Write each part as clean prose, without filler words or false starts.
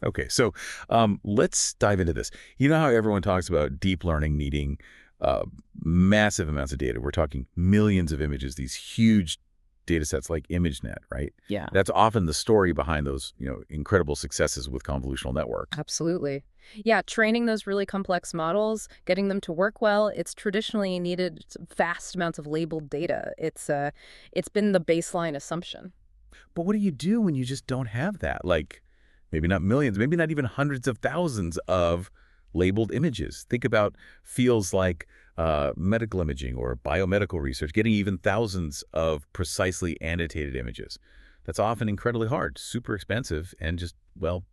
Okay, so let's dive into this. You know how everyone talks about deep learning needing uh, massive amounts of data? We're talking millions of images, these huge data sets like ImageNet, right? Yeah, That's often the story behind those, incredible successes with convolutional networks. absolutely. Yeah, training those really complex models, getting them to work well, it's traditionally needed vast amounts of labeled data. It's been the baseline assumption. But what do you do when you just don't have that? Like, maybe not millions, maybe not even hundreds of thousands of labeled images. Think about fields like medical imaging or biomedical research, getting even thousands of precisely annotated images. That's often incredibly hard, super expensive, and just, well,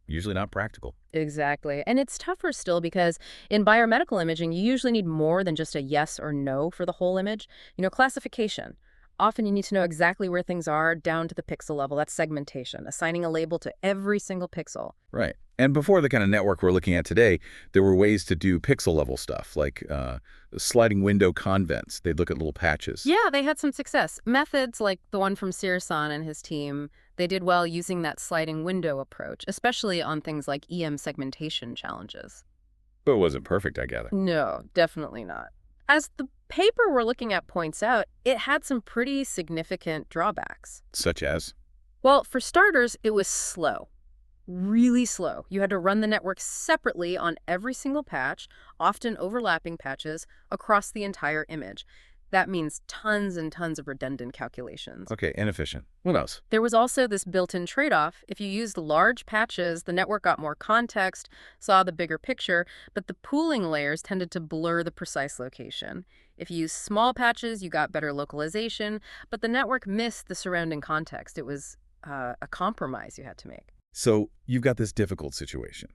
usually not practical. Exactly. And it's tougher still because in biomedical imaging, you usually need more than just a yes or no for the whole image. Classification. Often you need to know exactly where things are down to the pixel level. That's segmentation, assigning a label to every single pixel. Right. And before the kind of network we're looking at today, there were ways to do pixel level stuff like sliding window convents. They'd look at little patches. Yeah, they had some success. Methods like the one from Searson and his team, they did well using that sliding window approach, especially on things like EM segmentation challenges. But it wasn't perfect, I gather. No, definitely not. As the paper we're looking at points out, it had some pretty significant drawbacks. Such as? Well, for starters, it was slow. Really slow. You had to run the network separately on every single patch, often overlapping patches, across the entire image. That means tons and tons of redundant calculations. Okay, inefficient. What else? There was also this built-in trade-off. If you used large patches, the network got more context, saw the bigger picture, but the pooling layers tended to blur the precise location. If you used small patches, you got better localization, but the network missed the surrounding context. It was a compromise you had to make. So you've got this difficult situation.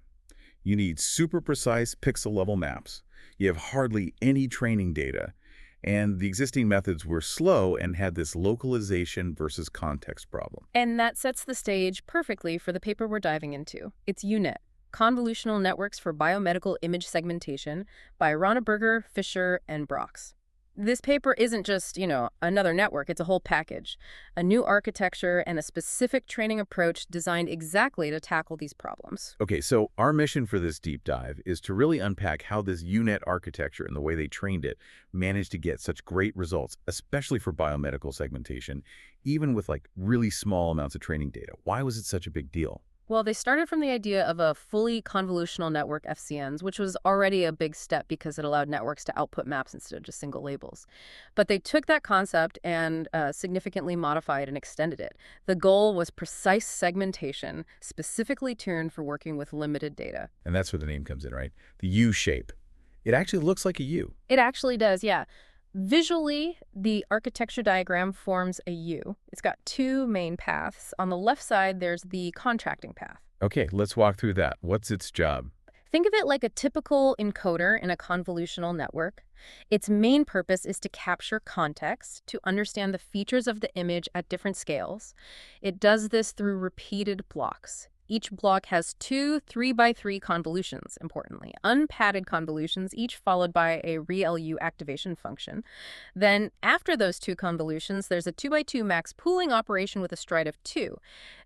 You need super precise pixel level maps. You have hardly any training data. And the existing methods were slow and had this localization versus context problem. And that sets the stage perfectly for the paper we're diving into. It's UNet, Convolutional Networks for Biomedical Image Segmentation by Ronneberger, Fisher, and Brox. This paper isn't just, another network, it's a whole package. A new architecture and a specific training approach designed exactly to tackle these problems. Okay, so our mission for this deep dive is to really unpack how this UNet architecture and the way they trained it managed to get such great results, especially for biomedical segmentation, even with like really small amounts of training data. Why was it such a big deal? Well, they started from the idea of a fully convolutional network FCNs, which was already a big step because it allowed networks to output maps instead of just single labels. But they took that concept and significantly modified and extended it. The goal was precise segmentation, specifically tuned for working with limited data. And that's where the name comes in, right? The U shape. It actually looks like a U. It actually does, yeah. Visually, the architecture diagram forms a U. It's got two main paths. On the left side, there's the contracting path. Okay, let's walk through that. What's its job? Think of it like a typical encoder in a convolutional network. Its main purpose is to capture context, to understand the features of the image at different scales. It does this through repeated blocks. Each block has two 3x3 convolutions, importantly, unpadded convolutions, each followed by a ReLU activation function. Then, after those two convolutions, there's a 2x2 max pooling operation with a stride of 2.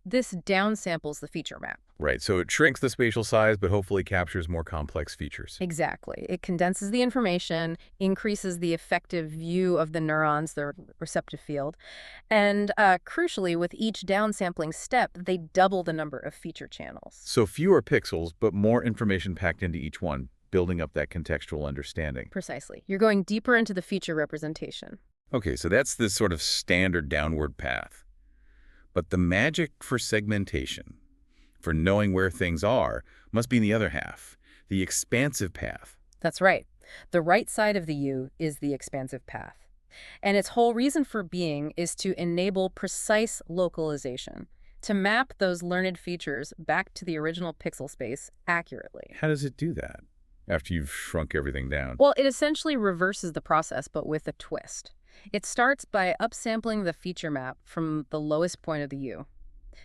This downsamples the feature map. Right, so it shrinks the spatial size, but hopefully captures more complex features. Exactly. It condenses the information, increases the effective view of the neurons, the receptive field, and crucially, with each downsampling step, they double the number of feature channels. So fewer pixels, but more information packed into each one, building up that contextual understanding. Precisely. You're going deeper into the feature representation. Okay, so that's this sort of standard downward path. But the magic for segmentation, for knowing where things are, must be in the other half, the expansive path. That's right. The right side of the U is the expansive path. And its whole reason for being is to enable precise localization, to map those learned features back to the original pixel space accurately. How does it do that after you've shrunk everything down? Well, it essentially reverses the process, but with a twist. It starts by upsampling the feature map from the lowest point of the U.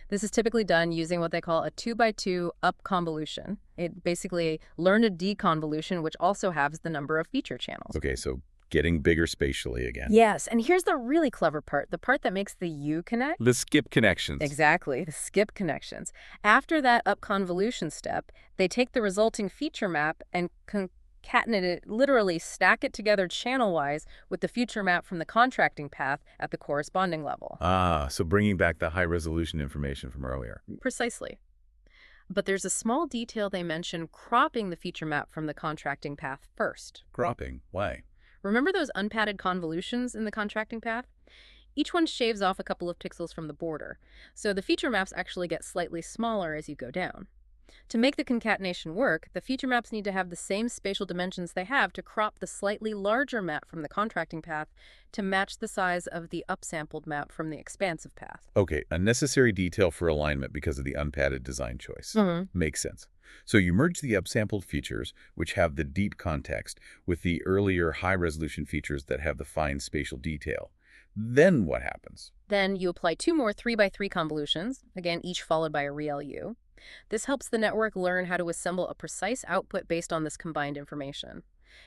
This is typically done using what they call a 2x2 up convolution. It basically learned a deconvolution, which also halves the number of feature channels. Okay, so Getting bigger spatially again. Yes, and here's the really clever part, the part that makes the U connect. The skip connections. Exactly, the skip connections. After that up-convolution step, they take the resulting feature map and concatenate it, literally stack it together channel-wise with the feature map from the contracting path at the corresponding level. Ah, so bringing back the high-resolution information from earlier. Precisely. But there's a small detail they mention, cropping the feature map from the contracting path first. Cropping? Why? Remember those unpadded convolutions in the contracting path? Each one shaves off a couple of pixels from the border, so the feature maps actually get slightly smaller as you go down. To make the concatenation work, the feature maps need to have the same spatial dimensions they have to crop the slightly larger map from the contracting path to match the size of the upsampled map from the expansive path. Okay, a necessary detail for alignment because of the unpadded design choice. Makes sense. So you merge the upsampled features, which have the deep context, with the earlier high-resolution features that have the fine spatial detail. Then what happens? Then you apply 2 more 3x3 convolutions, again each followed by a ReLU. This helps the network learn how to assemble a precise output based on this combined information.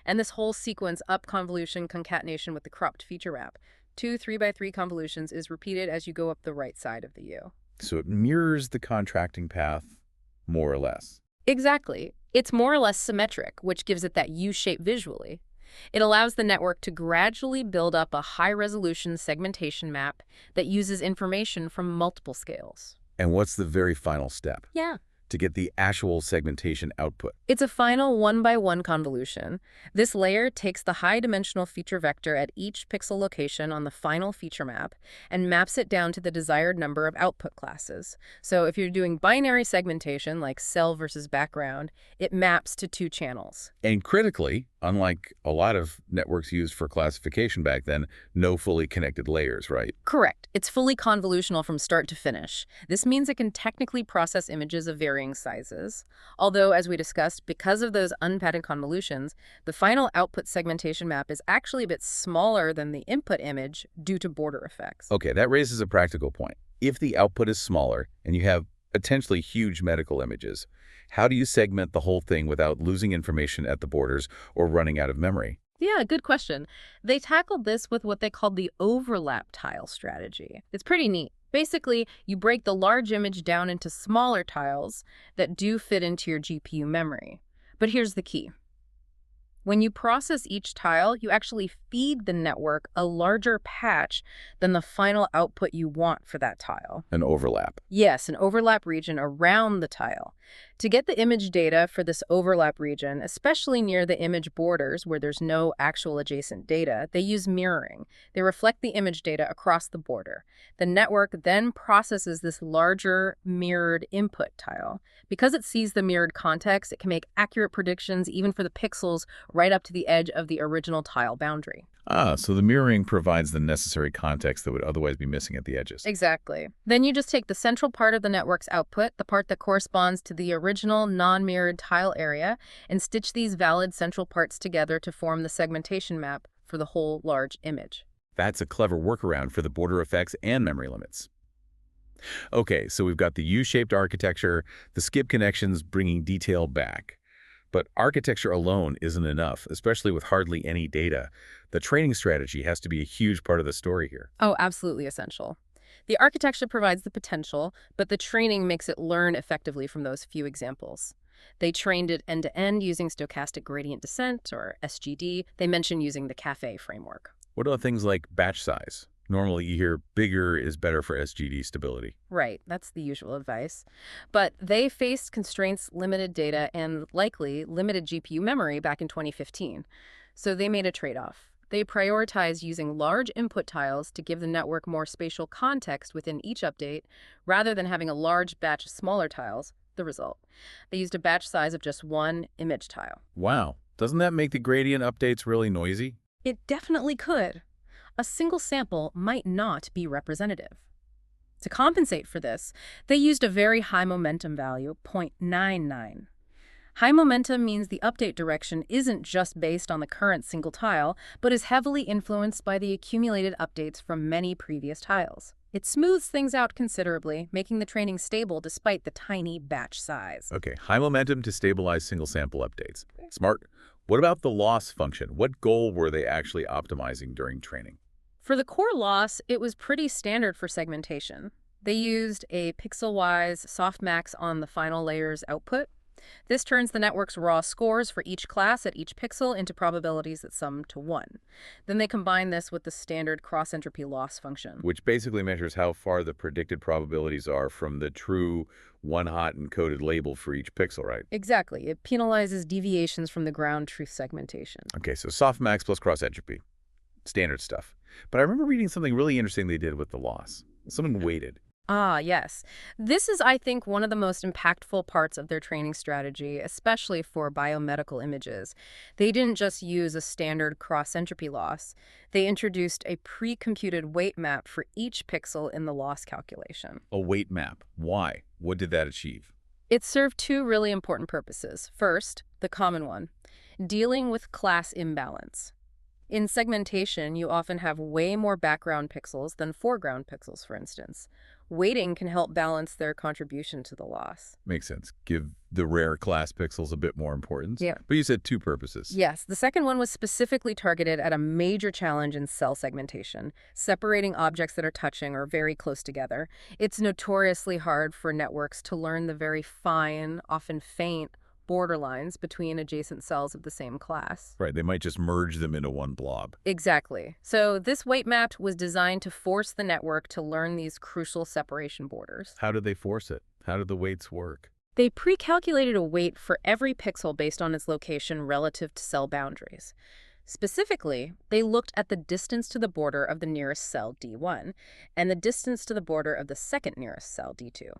And this whole sequence, up convolution, concatenation with the cropped feature map, 2 3x3 convolutions, is repeated as you go up the right side of the U. So it mirrors the contracting path, more or less. Exactly. It's more or less symmetric, which gives it that U-shape visually. It allows the network to gradually build up a high-resolution segmentation map that uses information from multiple scales. And what's the very final step? Yeah. To get the actual segmentation output. It's a final 1x1 convolution. This layer takes the high-dimensional feature vector at each pixel location on the final feature map and maps it down to the desired number of output classes. So if you're doing binary segmentation, like cell versus background, it maps to 2 channels. And critically, unlike a lot of networks used for classification back then, no fully connected layers, right? Correct. It's fully convolutional from start to finish. This means it can technically process images of varying sizes. Although, as we discussed, because of those unpadded convolutions, the final output segmentation map is actually a bit smaller than the input image due to border effects. Okay, that raises a practical point. If the output is smaller and you have potentially huge medical images, how do you segment the whole thing without losing information at the borders or running out of memory? Yeah, good question. They tackled this with what they called the overlap tile strategy. It's pretty neat. Basically, you break the large image down into smaller tiles that do fit into your GPU memory. But here's the key. When you process each tile, you actually feed the network a larger patch than the final output you want for that tile. An overlap. Yes, an overlap region around the tile. To get the image data for this overlap region, especially near the image borders where there's no actual adjacent data, they use mirroring. They reflect the image data across the border. The network then processes this larger mirrored input tile. Because it sees the mirrored context, it can make accurate predictions even for the pixels right up to the edge of the original tile boundary. Ah, so the mirroring provides the necessary context that would otherwise be missing at the edges. Exactly. Then you just take the central part of the network's output, the part that corresponds to the original non-mirrored tile area, and stitch these valid central parts together to form the segmentation map for the whole large image. That's a clever workaround for the border effects and memory limits. Okay, so we've got the U-shaped architecture, the skip connections bringing detail back. But architecture alone isn't enough, especially with hardly any data. The training strategy has to be a huge part of the story here. Oh, absolutely essential. The architecture provides the potential, but the training makes it learn effectively from those few examples. They trained it end-to-end using stochastic gradient descent, or SGD. They mention using the CAFE framework. What about things like batch size? Normally you hear bigger is better for SGD stability. Right, that's the usual advice. But they faced constraints, limited data, and likely limited GPU memory back in 2015. So they made a trade-off. They prioritized using large input tiles to give the network more spatial context within each update, rather than having a large batch of smaller tiles. The result. They used a batch size of just 1 image tile. Wow, doesn't that make the gradient updates really noisy? It definitely could. A single sample might not be representative. To compensate for this, they used a very high momentum value, 0.99. High momentum means the update direction isn't just based on the current single tile, but is heavily influenced by the accumulated updates from many previous tiles. It smooths things out considerably, making the training stable despite the tiny batch size. Okay, high momentum to stabilize single sample updates. Smart. What about the loss function? What goal were they actually optimizing during training? For the core loss, it was pretty standard for segmentation. They used a pixel-wise softmax on the final layer's output. This turns the network's raw scores for each class at each pixel into probabilities that sum to 1. Then they combine this with the standard cross-entropy loss function. Which basically measures how far the predicted probabilities are from the true one-hot encoded label for each pixel, right? Exactly. It penalizes deviations from the ground truth segmentation. Okay, so softmax plus cross-entropy. Standard stuff. But I remember reading something really interesting they did with the loss. Someone weighted. Ah, yes. This is, I think, one of the most impactful parts of their training strategy, especially for biomedical images. They didn't just use a standard cross-entropy loss. They introduced a pre-computed weight map for each pixel in the loss calculation. A weight map. Why? What did that achieve? It served two really important purposes. First, the common one, dealing with class imbalance. In segmentation, you often have way more background pixels than foreground pixels, for instance. Weighting can help balance their contribution to the loss. Makes sense. Give the rare class pixels a bit more importance. Yeah. But you said two purposes. Yes, the second one was specifically targeted at a major challenge in cell segmentation, separating objects that are touching or very close together. It's notoriously hard for networks to learn the very fine, often faint, borderlines between adjacent cells of the same class. Right, they might just merge them into one blob. Exactly. So this weight map was designed to force the network to learn these crucial separation borders. How did they force it? How did the weights work? They pre-calculated a weight for every pixel based on its location relative to cell boundaries. Specifically, they looked at the distance to the border of the nearest cell, D1, and the distance to the border of the second nearest cell, D2.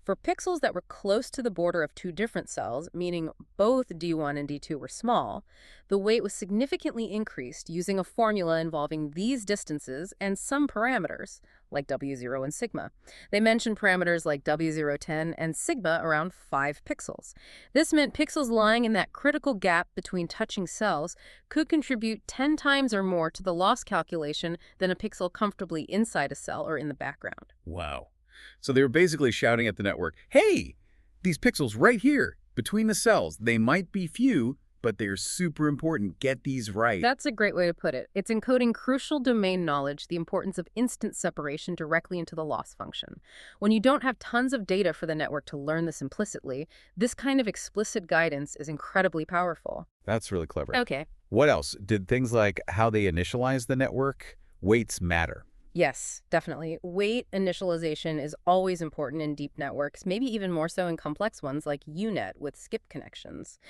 For pixels that were close to the border of two different cells, meaning both D1 and D2 were small, the weight was significantly increased using a formula involving these distances and some parameters, like W0 and sigma. They mentioned parameters like W010 and sigma around 5 pixels. This meant pixels lying in that critical gap between touching cells could contribute 10 times or more to the loss calculation than a pixel comfortably inside a cell or in the background. Wow. So they were basically shouting at the network, hey, these pixels right here between the cells, they might be few, but they're super important. Get these right. That's a great way to put it. It's encoding crucial domain knowledge, the importance of instant separation directly into the loss function. When you don't have tons of data for the network to learn this implicitly, this kind of explicit guidance is incredibly powerful. That's really clever. Okay. What else? Did things like how they initialize the network, weights matter? Yes, definitely. Weight initialization is always important in deep networks, maybe even more so in complex ones like UNet with skip connections.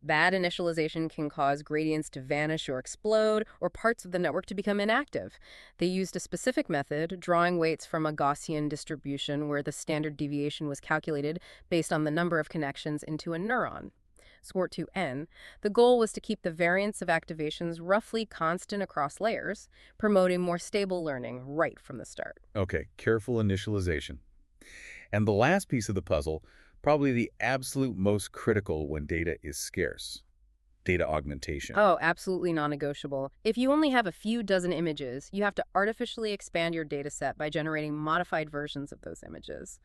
Bad initialization can cause gradients to vanish or explode, or parts of the network to become inactive. They used a specific method, drawing weights from a Gaussian distribution where the standard deviation was calculated based on the number of connections into a neuron. Sort 2n, the goal was to keep the variance of activations roughly constant across layers, promoting more stable learning right from the start. Okay, careful initialization. And the last piece of the puzzle, probably the absolute most critical when data is scarce. Data augmentation. Oh, absolutely non-negotiable. If you only have a few dozen images, you have to artificially expand your dataset by generating modified versions of those images.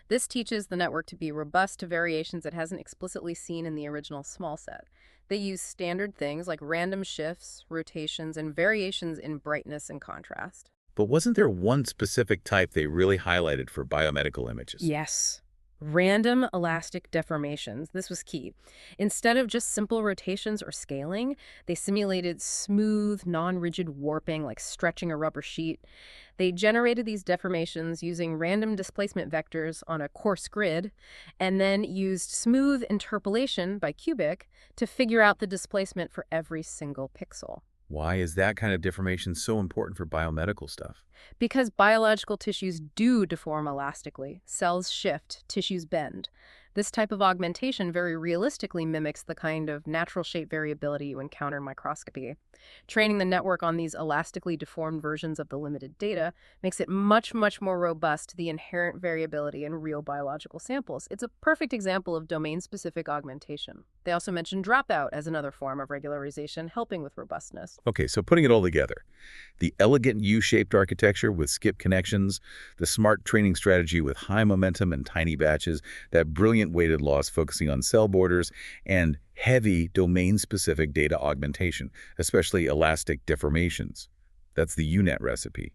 This teaches the network to be robust to variations it hasn't explicitly seen in the original small set. They use standard things like random shifts, rotations, and variations in brightness and contrast. But wasn't there one specific type they really highlighted for biomedical images? Yes. Random elastic deformations. This was key. Instead of just simple rotations or scaling, they simulated smooth, non-rigid warping, like stretching a rubber sheet. They generated these deformations using random displacement vectors on a coarse grid, and then used smooth interpolation by cubic to figure out the displacement for every single pixel. Why is that kind of deformation so important for biomedical stuff? Because biological tissues do deform elastically. Cells shift, tissues bend. This type of augmentation very realistically mimics the kind of natural shape variability you encounter in microscopy. Training the network on these elastically deformed versions of the limited data makes it much, much more robust to the inherent variability in real biological samples. It's a perfect example of domain-specific augmentation. They also mentioned dropout as another form of regularization, helping with robustness. Okay, so putting it all together, the elegant U-shaped architecture with skip connections, the smart training strategy with high momentum and tiny batches, that brilliant brilliant weighted loss focusing on cell borders, and heavy domain-specific data augmentation, especially elastic deformations. That's the UNet recipe.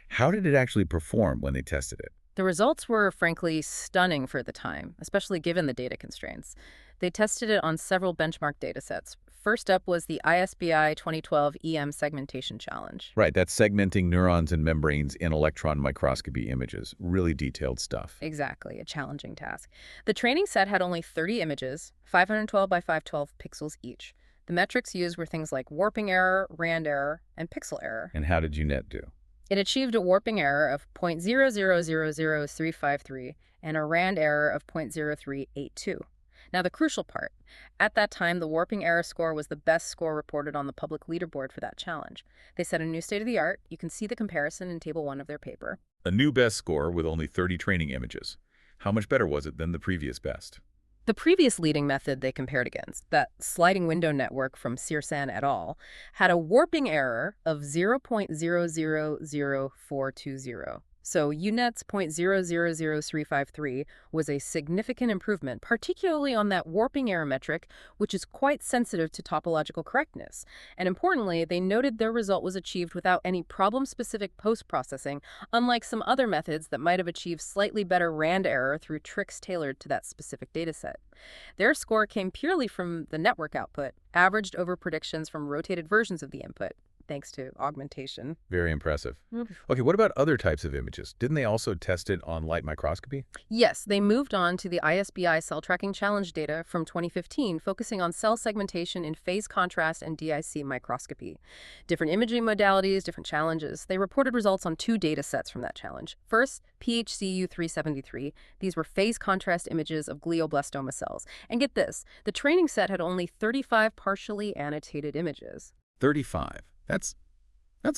How did it actually perform when they tested it? The results were, frankly, stunning for the time, especially given the data constraints. They tested it on several benchmark datasets. First up was the ISBI 2012 EM Segmentation Challenge. Right, that's segmenting neurons and membranes in electron microscopy images. Really detailed stuff. Exactly, a challenging task. The training set had only 30 images, 512 by 512 pixels each. The metrics used were things like warping error, rand error, and pixel error. And how did UNet do? It achieved a warping error of 0.0000353 and a rand error of 0.0382. Now, the crucial part. At that time, the warping error score was the best score reported on the public leaderboard for that challenge. They set a new state-of-the-art. You can see the comparison in Table 1 of their paper. A new best score with only 30 training images. How much better was it than the previous best? The previous leading method they compared against, that sliding window network from Searsan et al., had a warping error of 0.000420. So UNet's 0.000353 was a significant improvement, particularly on that warping error metric, which is quite sensitive to topological correctness. And importantly, they noted their result was achieved without any problem-specific post-processing, unlike some other methods that might have achieved slightly better rand error through tricks tailored to that specific dataset. Their score came purely from the network output, averaged over predictions from rotated versions of the input, thanks to augmentation. Very impressive. Okay, what about other types of images? Didn't they also test it on light microscopy? Yes, they moved on to the ISBI Cell Tracking Challenge data from 2015, focusing on cell segmentation in phase contrast and DIC microscopy. Different imaging modalities, different challenges. They reported results on 2 data sets from that challenge. First, PHCU 373. These were phase contrast images of glioblastoma cells. And get this, the training set had only 35 partially annotated images. 35. That's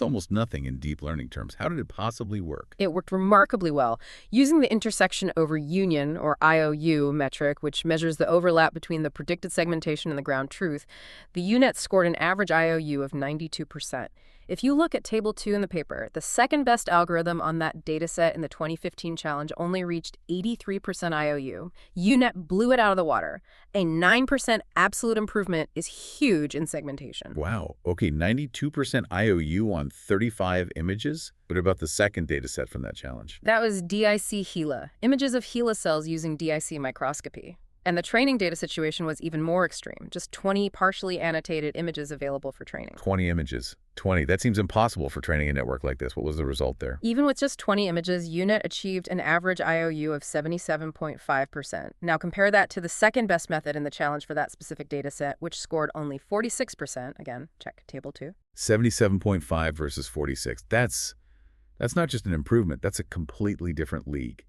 almost nothing in deep learning terms. How did it possibly work? It worked remarkably well. Using the intersection over union, or IOU, metric, which measures the overlap between the predicted segmentation and the ground truth, the UNet scored an average IOU of 92%. If you look at Table 2 in the paper, the second best algorithm on that dataset in the 2015 challenge only reached 83% IOU. UNet blew it out of the water. A 9% absolute improvement is huge in segmentation. Wow. Okay, 92% IOU on 35 images? What about the second dataset from that challenge? That was DIC HeLa, images of HeLa cells using DIC microscopy. And the training data situation was even more extreme, just 20 partially annotated images available for training. 20 images. 20. That seems impossible for training a network like this. What was the result there? Even with just 20 images, UNet achieved an average IOU of 77.5%. Now compare that to the second best method in the challenge for that specific data set, which scored only 46%. Again, check Table 2. 77.5 versus 46. That's not just an improvement. That's a completely different league,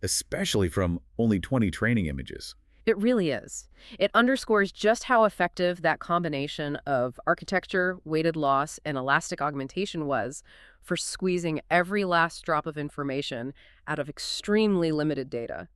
especially from only 20 training images. It really is. It underscores just how effective that combination of architecture, weighted loss, and elastic augmentation was for squeezing every last drop of information out of extremely limited data.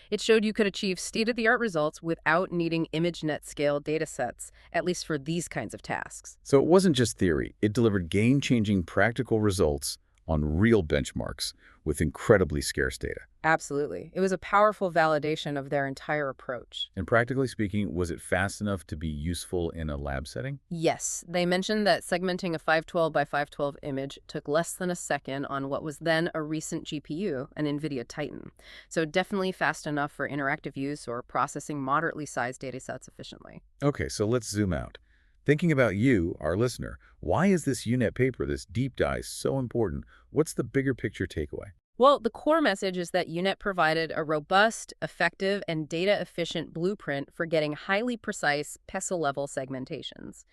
It showed you could achieve state-of-the-art results without needing ImageNet scale datasets, at least for these kinds of tasks. So it wasn't just theory. It delivered game-changing practical results on real benchmarks with incredibly scarce data. Absolutely. It was a powerful validation of their entire approach. And practically speaking, was it fast enough to be useful in a lab setting? Yes. They mentioned that segmenting a 512 by 512 image took less than a second on what was then a recent GPU, an NVIDIA Titan. So definitely fast enough for interactive use or processing moderately sized datasets efficiently. Okay, so let's zoom out. Thinking about you, our listener, why is this UNet paper, this deep dive, so important? What's the bigger picture takeaway? Well, the core message is that UNet provided a robust, effective, and data-efficient blueprint for getting highly precise pestle-level segmentations.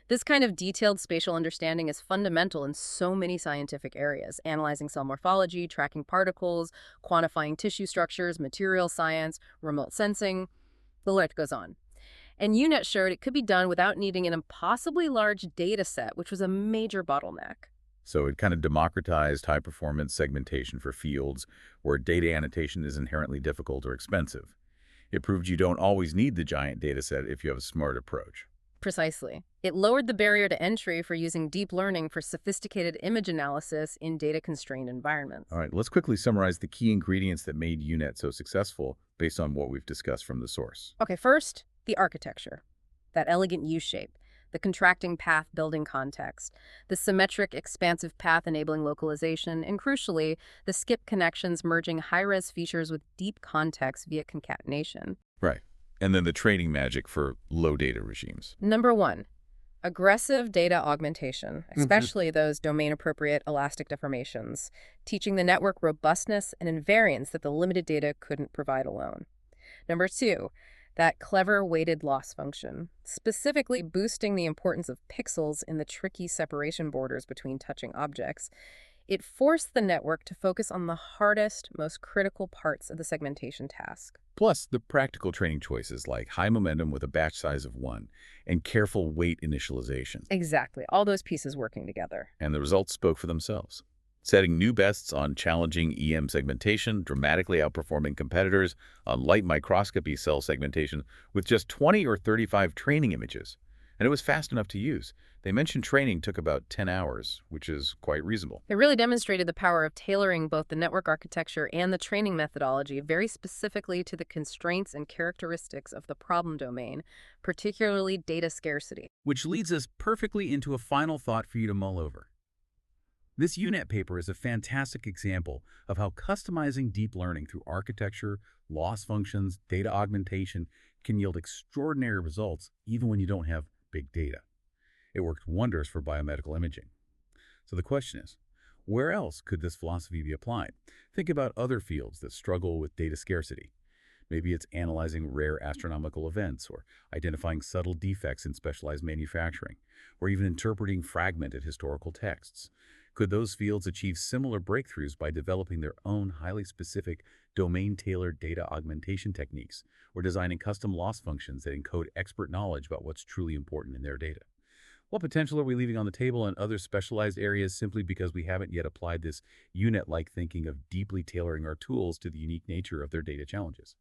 This kind of detailed spatial understanding is fundamental in so many scientific areas, analyzing cell morphology, tracking particles, quantifying tissue structures, material science, remote sensing. The list goes on. And UNet showed it could be done without needing an impossibly large data set, which was a major bottleneck. So it kind of democratized high-performance segmentation for fields where data annotation is inherently difficult or expensive. It proved you don't always need the giant data set if you have a smart approach. Precisely. It lowered the barrier to entry for using deep learning for sophisticated image analysis in data-constrained environments. All right, let's quickly summarize the key ingredients that made UNet so successful based on what we've discussed from the source? Okay, first, the architecture. That elegant U-shape, the contracting path building context, the symmetric expansive path enabling localization, and crucially, the skip connections merging high-res features with deep context via concatenation. Right. And then the training magic for low data regimes. Number one, aggressive data augmentation, Mhm. especially those domain-appropriate elastic deformations, teaching the network robustness and invariance that the limited data couldn't provide alone. Number two, that clever weighted loss function, specifically boosting the importance of pixels in the tricky separation borders between touching objects. It forced the network to focus on the hardest, most critical parts of the segmentation task. Plus, the practical training choices like high momentum with a batch size of 1 and careful weight initialization. Exactly, all those pieces working together. And the results spoke for themselves, setting new bests on challenging EM segmentation, dramatically outperforming competitors on light microscopy cell segmentation with just 20 or 35 training images. And it was fast enough to use. They mentioned training took about 10 hours, which is quite reasonable. It really demonstrated the power of tailoring both the network architecture and the training methodology very specifically to the constraints and characteristics of the problem domain, particularly data scarcity. Which leads us perfectly into a final thought for you to mull over. This UNet paper is a fantastic example of how customizing deep learning through architecture, loss functions, data augmentation can yield extraordinary results even when you don't have big data. It worked wonders for biomedical imaging. So the question is, where else could this philosophy be applied? Think about other fields that struggle with data scarcity. Maybe it's analyzing rare astronomical events or identifying subtle defects in specialized manufacturing, or even interpreting fragmented historical texts. Could those fields achieve similar breakthroughs by developing their own highly specific, domain-tailored data augmentation techniques, or designing custom loss functions that encode expert knowledge about what's truly important in their data? What potential are we leaving on the table in other specialized areas simply because we haven't yet applied this UNet-like thinking of deeply tailoring our tools to the unique nature of their data challenges?